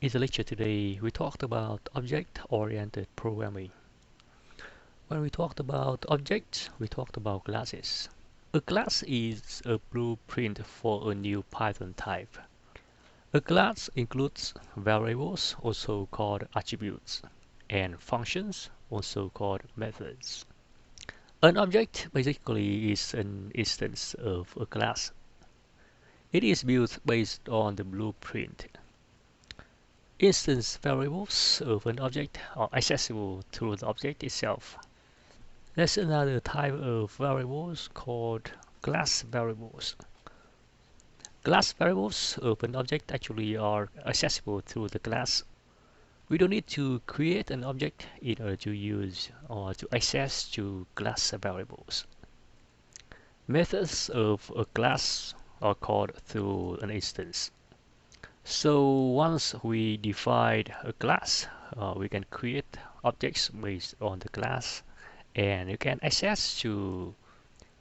In the lecture today, we talked about object-oriented programming. When we talked about objects, we talked about classes. A class is a blueprint for a new Python type. A class includes variables, also called attributes, and functions, also called methods. An object basically is an instance of a class. It is built based on the blueprint. Instance variables of an object are accessible through the object itself. There's another type of variables called class variables. Class variables of an object actually are accessible through the class. We don't need to create an object in order to use or to access to class variables. Methods of a class are called through an instance. So once we define a class, we can create objects based on the class, and you can access to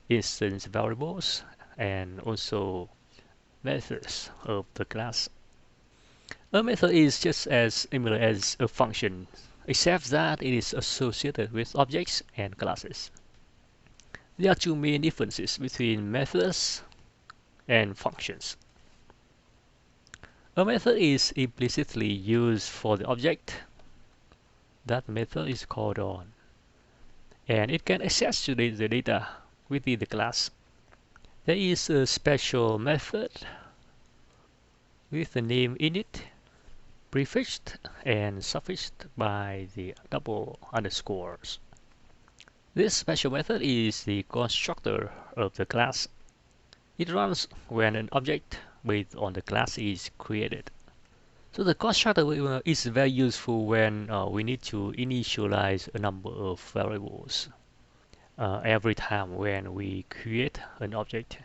instance variables and also methods of the class. A method is just as similar as a function, except that it is associated with objects and classes. There are two main differences between methods and functions. A method is implicitly used for the object that method is called on, and it can access to the data within the class. There is a special method with the name init, prefixed and suffixed by the double underscores. This special method is the constructor of the class. It runs when an object based on the class is created. So the constructor is very useful when we need to initialize a number of variables every time when we create an object.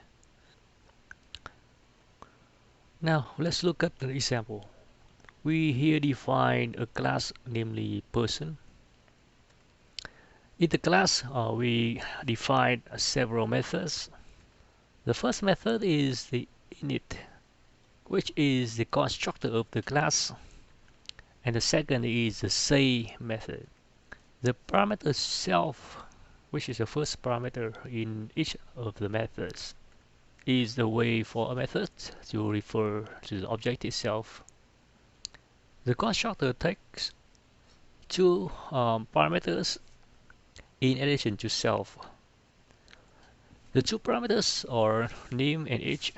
Now let's look at the example. We here define a class, namely person. In the class, we define several methods. The first method is the init, which is the constructor of the class, and the second is the say method. The parameter self, which is the first parameter in each of the methods, is the way for a method to refer to the object itself. The constructor takes two parameters in addition to self. The two parameters are name and age.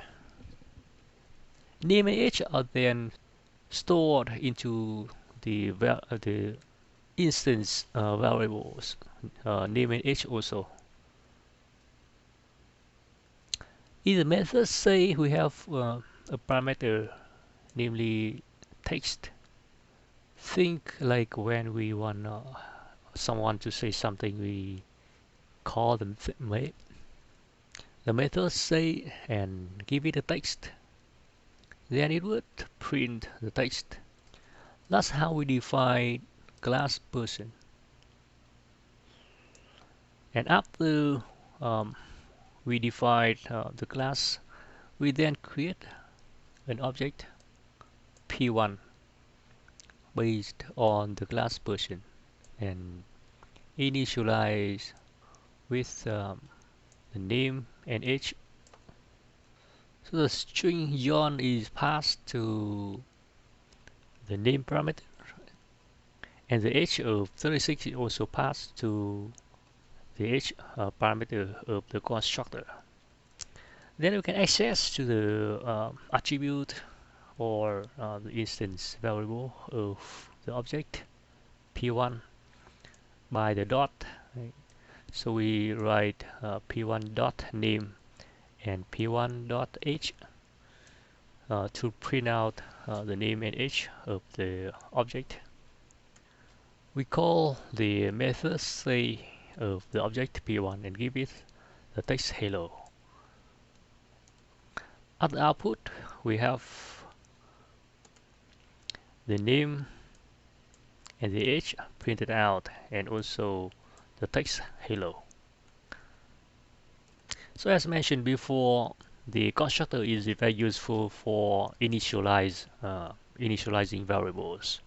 Name and age are then stored into the instance variables, name and age also. In the method say we have a parameter, namely text. Think like when we want someone to say something, we call them the method say and give it a text. Then it would print the text. That's how we define class person. And after we define the class, we then create an object P1 based on the class person and initialize with the name and age. So the string John is passed to the name parameter, and the age of 36 is also passed to the age parameter of the constructor. Then we can access to the attribute or the instance variable of the object P1 by the dot. Right? So we write P1 dot name and P1 dot age to print out the name and age of the object. We call the method say of the object P1 and give it the text hello. At the output, we have the name and the age printed out, and also the text hello. So as mentioned before, the constructor is very useful for initialize initializing variables.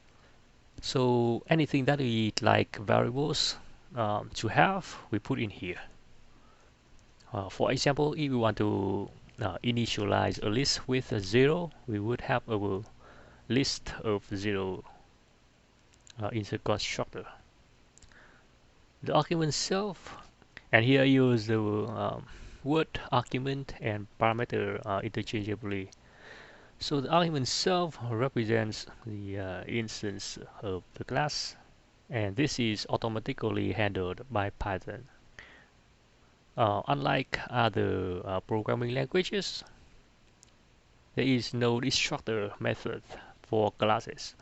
So anything that we like variables to have, we put in here. For example, if we want to initialize a list with a 0, we would have a list of 0 in the constructor. The argument self, and here I use the word argument and parameter interchangeably. So the argument self represents the instance of the class, and this is automatically handled by Python. Unlike other programming languages, there is no destructor method for classes.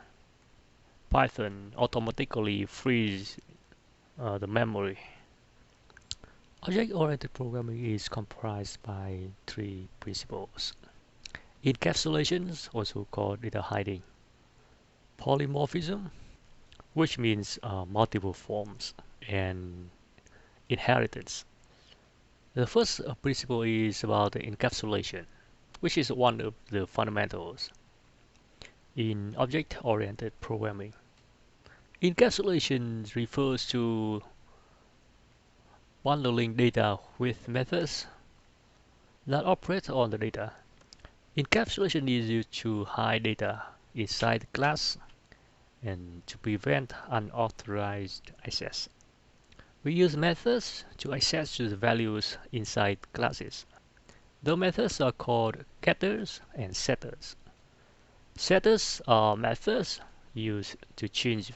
Python automatically frees the memory. Object-oriented programming is comprised by three principles. Encapsulation, also called data hiding. Polymorphism, which means multiple forms. And inheritance. The first principle is about the encapsulation, which is one of the fundamentals in object-oriented programming. Encapsulation refers to bundling data with methods that operate on the data. Encapsulation is used to hide data inside the class and to prevent unauthorized access. We use methods to access to the values inside classes. The methods are called getters and setters. Setters are methods used to change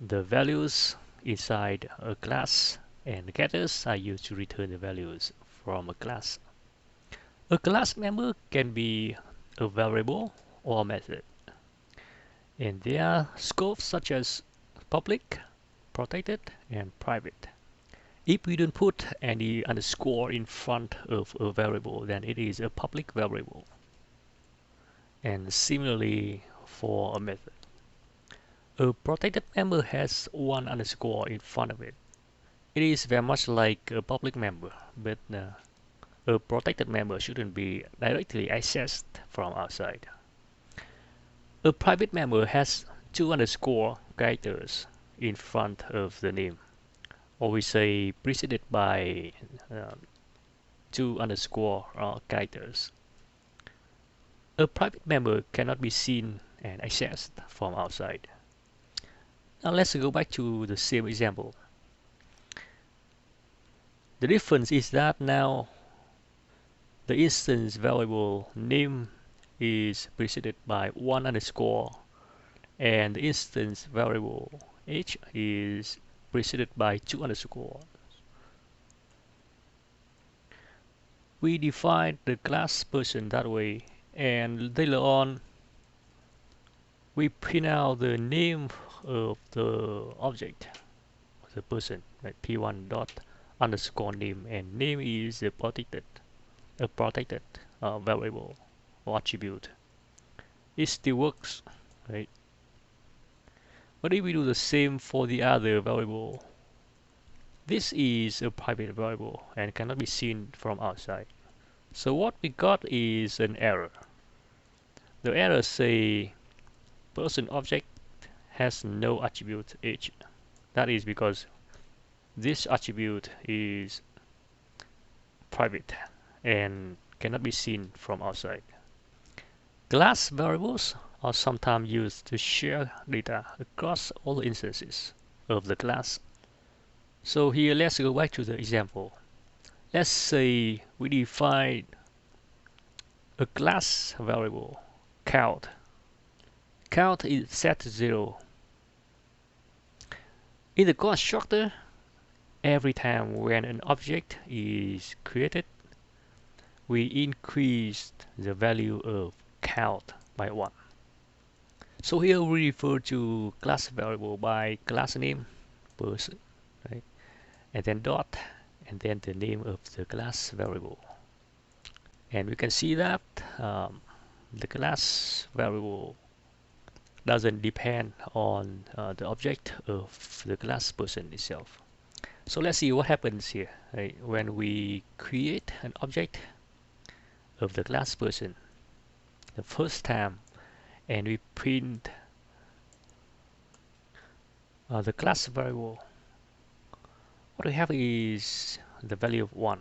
the values inside a class, and getters are used to return the values from a class. A class member can be a variable or a method, and there are scopes such as public, protected, and private. If we don't put any underscore in front of a variable, then it is a public variable. And similarly for a method. A protected member has one underscore in front of it. It is very much like a public member, but a protected member shouldn't be directly accessed from outside. A private member has two underscore characters in front of the name, or we say preceded by two underscore characters. A private member cannot be seen and accessed from outside. Now let's go back to the same example. The difference is that now the instance variable name is preceded by one underscore, and the instance variable h is preceded by two underscores. We define the class person that way, and later on we print out the name of the object, the person, like p1 dot underscore name, and name is a protected variable or attribute. It still works, right? But if we do the same for the other variable, this is a private variable and cannot be seen from outside. So what we got is an error. The error say person object has no attribute h. That is because this attribute is private and cannot be seen from outside. Class variables are sometimes used to share data across all the instances of the class. So here let's go back to the example. Let's say we define a class variable count. Count is set to 0. In the constructor, every time when an object is created, we increase the value of count by 1. So here we refer to class variable by class name person, right? And then dot, and then the name of the class variable. And we can see that the class variable doesn't depend on the object of the class person itself. So let's see what happens here, right? When we create an object of the class person the first time, and we print the class variable. What we have is the value of 1.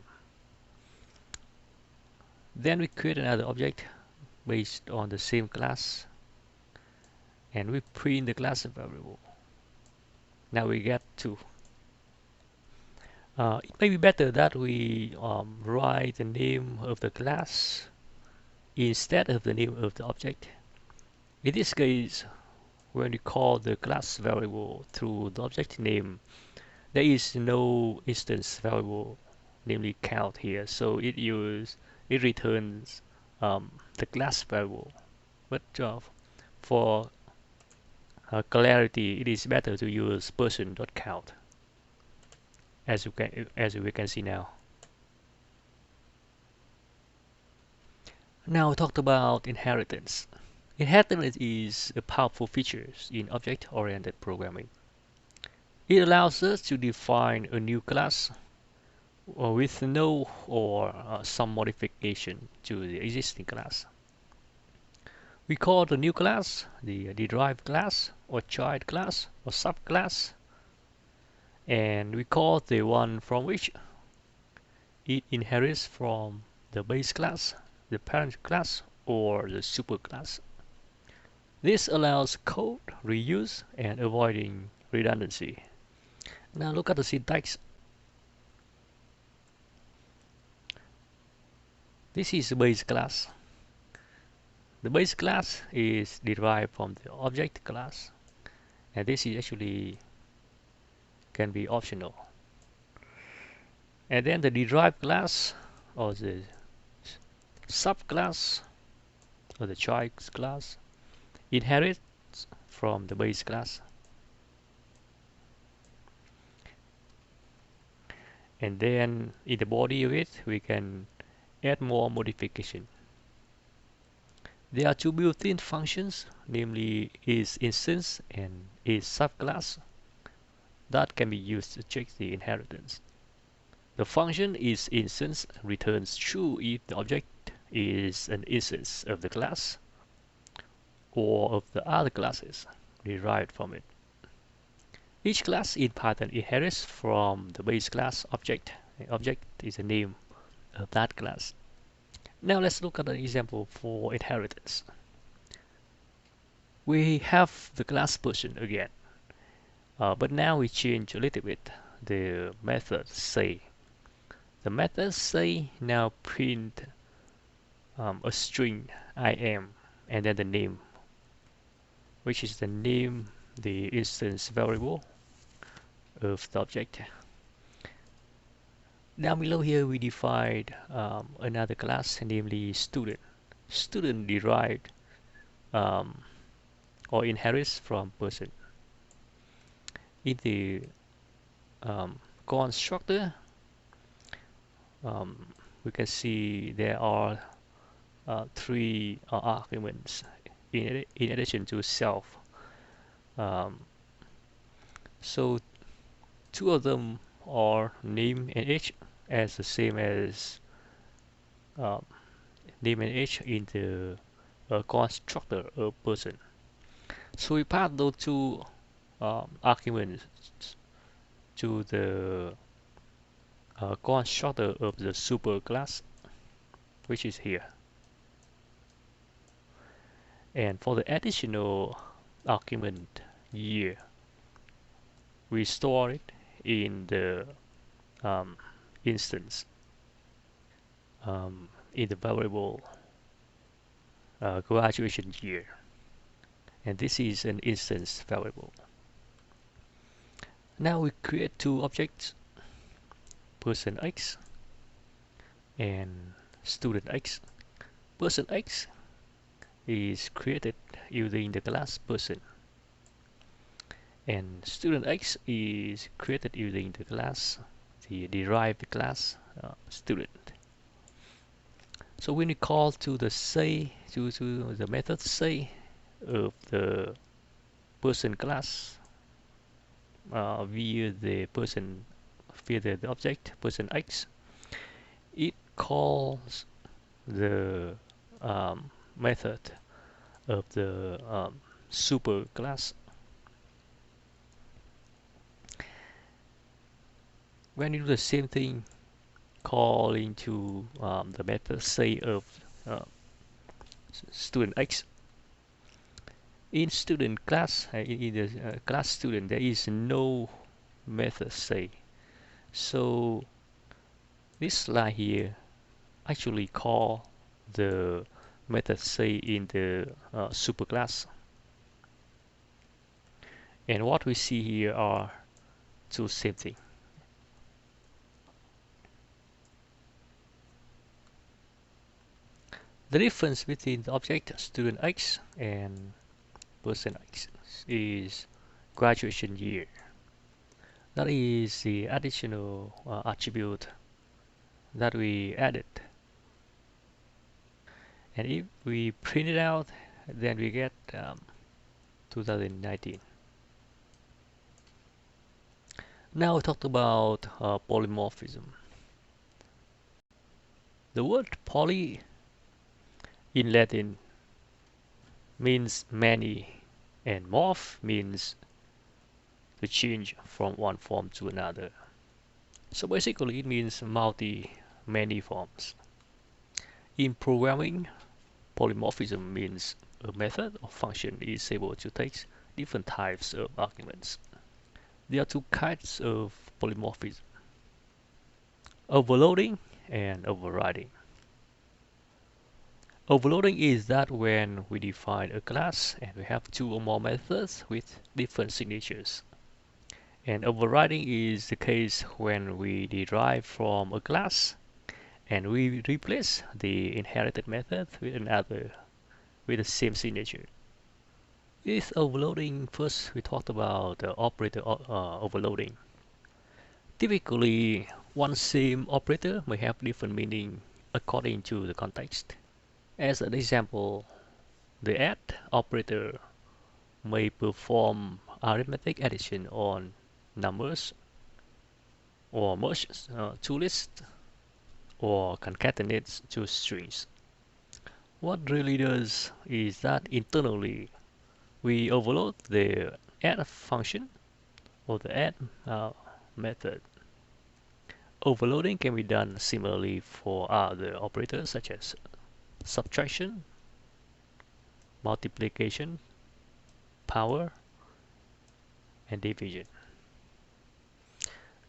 Then we create another object based on the same class, and we print the class variable. Now we get 2. It may be better that we write the name of the class instead of the name of the object. In this case, when we call the class variable through the object name, there is no instance variable, namely count here, so it returns the class variable. But for clarity, it is better to use person.count, as we can see now. Now we talked about inheritance. Inheritance is a powerful feature in object-oriented programming. It allows us to define a new class with no or some modification to the existing class. We call the new class the derived class or child class or subclass, and we call the one from which it inherits from the base class, the parent class, or the superclass. This allows code reuse and avoiding redundancy. Now look at the syntax. This is the base class. The base class is derived from the object class, and this is actually can be optional. And then the derived class or the subclass or the child class inherits from the base class. And then in the body of it, we can add more modification. There are two built-in functions, namely isInstance and isSubclass, that can be used to check the inheritance. The function isInstance returns true if the object is an instance of the class or of the other classes derived from it. Each class in Python inherits from the base class object. The object is the name of that class. Now let's look at an example for inheritance. We have the class person again, but now we change a little bit the method say. The method say now print a string I am and then the name, which is the name, the instance variable of the object. Down below here we defined another class, namely student. Student derived or inherits from person. In the constructor, we can see there are 3 arguments in addition to self. So 2 of them are name and age, as the same as name and age in the constructor of person. So we pass those 2 arguments to the constructor of the superclass, which is here. And for the additional argument year, we store it in the instance, in the variable graduation year, and this is an instance variable. Now we create 2 objects, person X and student X. Person X is created using the class person, and student X is created using the class, the derived class student. So when we call to the say, to the method say of the person class via the object person X, it calls the method of the super class. When you do the same thing, call into the method say of uh, student X. In student class, in the class student, there is no method say. So this line here actually call the method say in the superclass. And what we see here are two same thing. The difference between the object student X and person X is graduation year. That is the additional attribute that we added. And if we print it out, then we get 2019. Now we talked about polymorphism. The word poly in Latin means many, and morph means to change from one form to another. So basically, it means many forms. In programming, polymorphism means a method or function is able to take different types of arguments. There are two kinds of polymorphism: overloading and overriding. Overloading is that when we define a class and we have two or more methods with different signatures. And overriding is the case when we derive from a class and we replace the inherited method with another with the same signature. With overloading, first we talked about operator overloading. Typically, one same operator may have different meaning according to the context. As an example, the add operator may perform arithmetic addition on numbers, or merge two lists, or concatenates two strings. What really does is that internally we overload the add function or the add method. Overloading can be done similarly for other operators such as subtraction, multiplication, power, and division.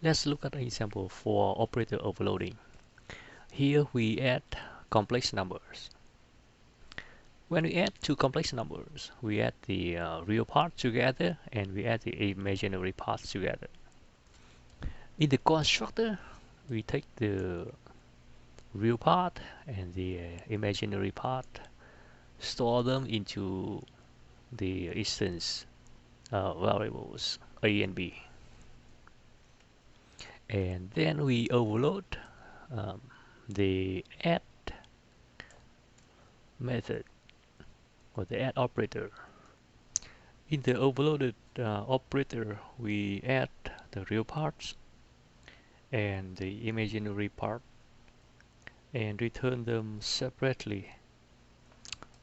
Let's look at an example for operator overloading. Here we add complex numbers. When we add two complex numbers, we add the real part together and we add the imaginary parts together. In the constructor, we take the real part and the imaginary part, store them into the instance variables a and b, and then we overload um, the add method or the add operator. In the overloaded operator, we add the real parts and the imaginary part and return them separately.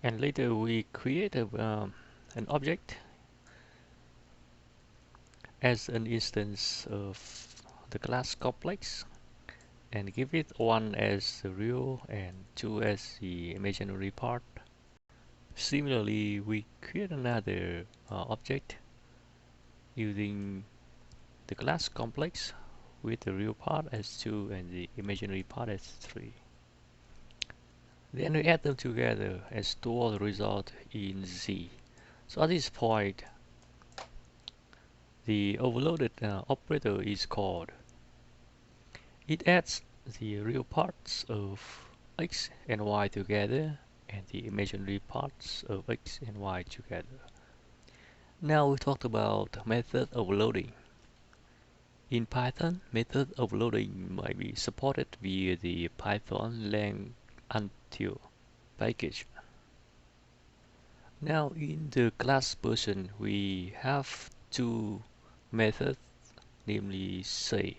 And later we create an object as an instance of the class complex and give it 1 as the real and 2 as the imaginary part. Similarly, we create another object using the class complex with the real part as 2 and the imaginary part as 3. Then we add them together and store the result in Z. So at this point, the overloaded operator is called. It adds the real parts of X and Y together and the imaginary parts of X and Y together. Now we talked about method overloading. In Python, method overloading might be supported via the Python lang until package. Now in the class version, we have two methods, namely say.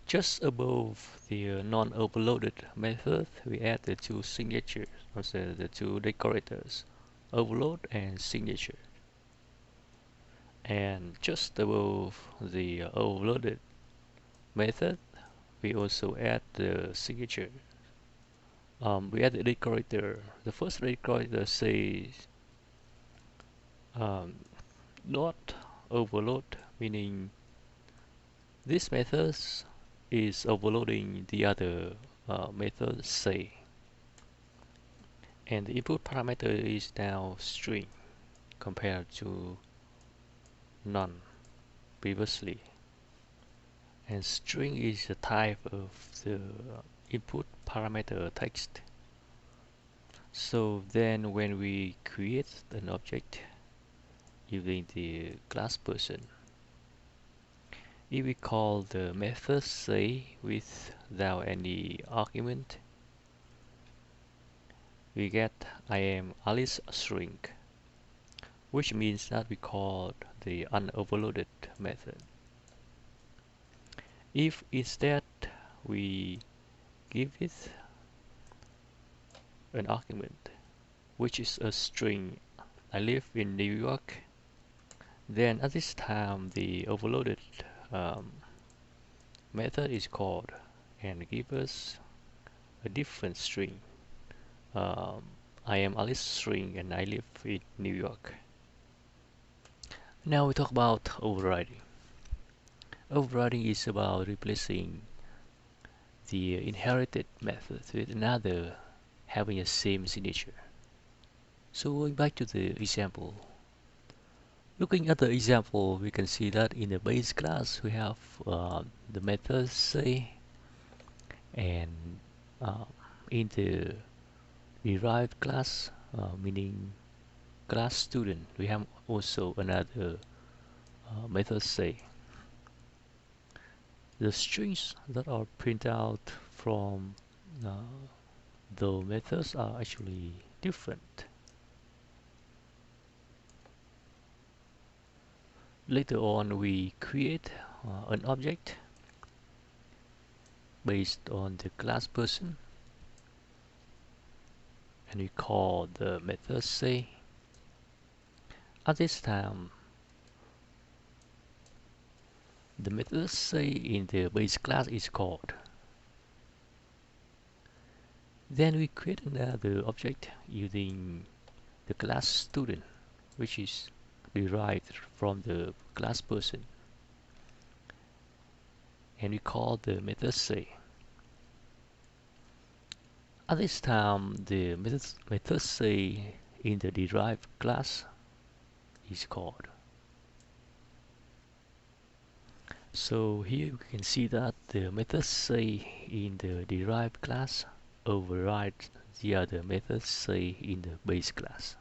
Just above the non-overloaded method, we add the two signatures, also the two decorators, overload and signature. And just above the overloaded method, we also add the signature. We add the decorator. The first decorator says um, not overload, meaning this method is overloading the other method say, and the input parameter is now string compared to none previously, and string is the type of the input parameter text. So then when we create an object using the class person, if we call the method say without any argument, we get I am Alice string, which means that we called the unoverloaded method. If instead we give it an argument, which is a string, I live in New York, then at this time the overloaded um, method is called and give us a different string. Um, I am Alice string and I live in New York. Now we talk about overriding. Overriding is about replacing the inherited method with another having the same signature. So going back to the example, looking at the example, we can see that in the base class we have the method say, and uh, in the derived class, meaning class student, we have also another method say. The strings that are printed out from the methods are actually different. Later on, we create an object based on the class person, and we call the method say. At this time, the method say in the base class is called. Then we create another object using the class student, which is derived from the class person, and we call the method say. At this time, the method say in the derived class is called. So here we can see that the method say in the derived class overrides the other method say in the base class.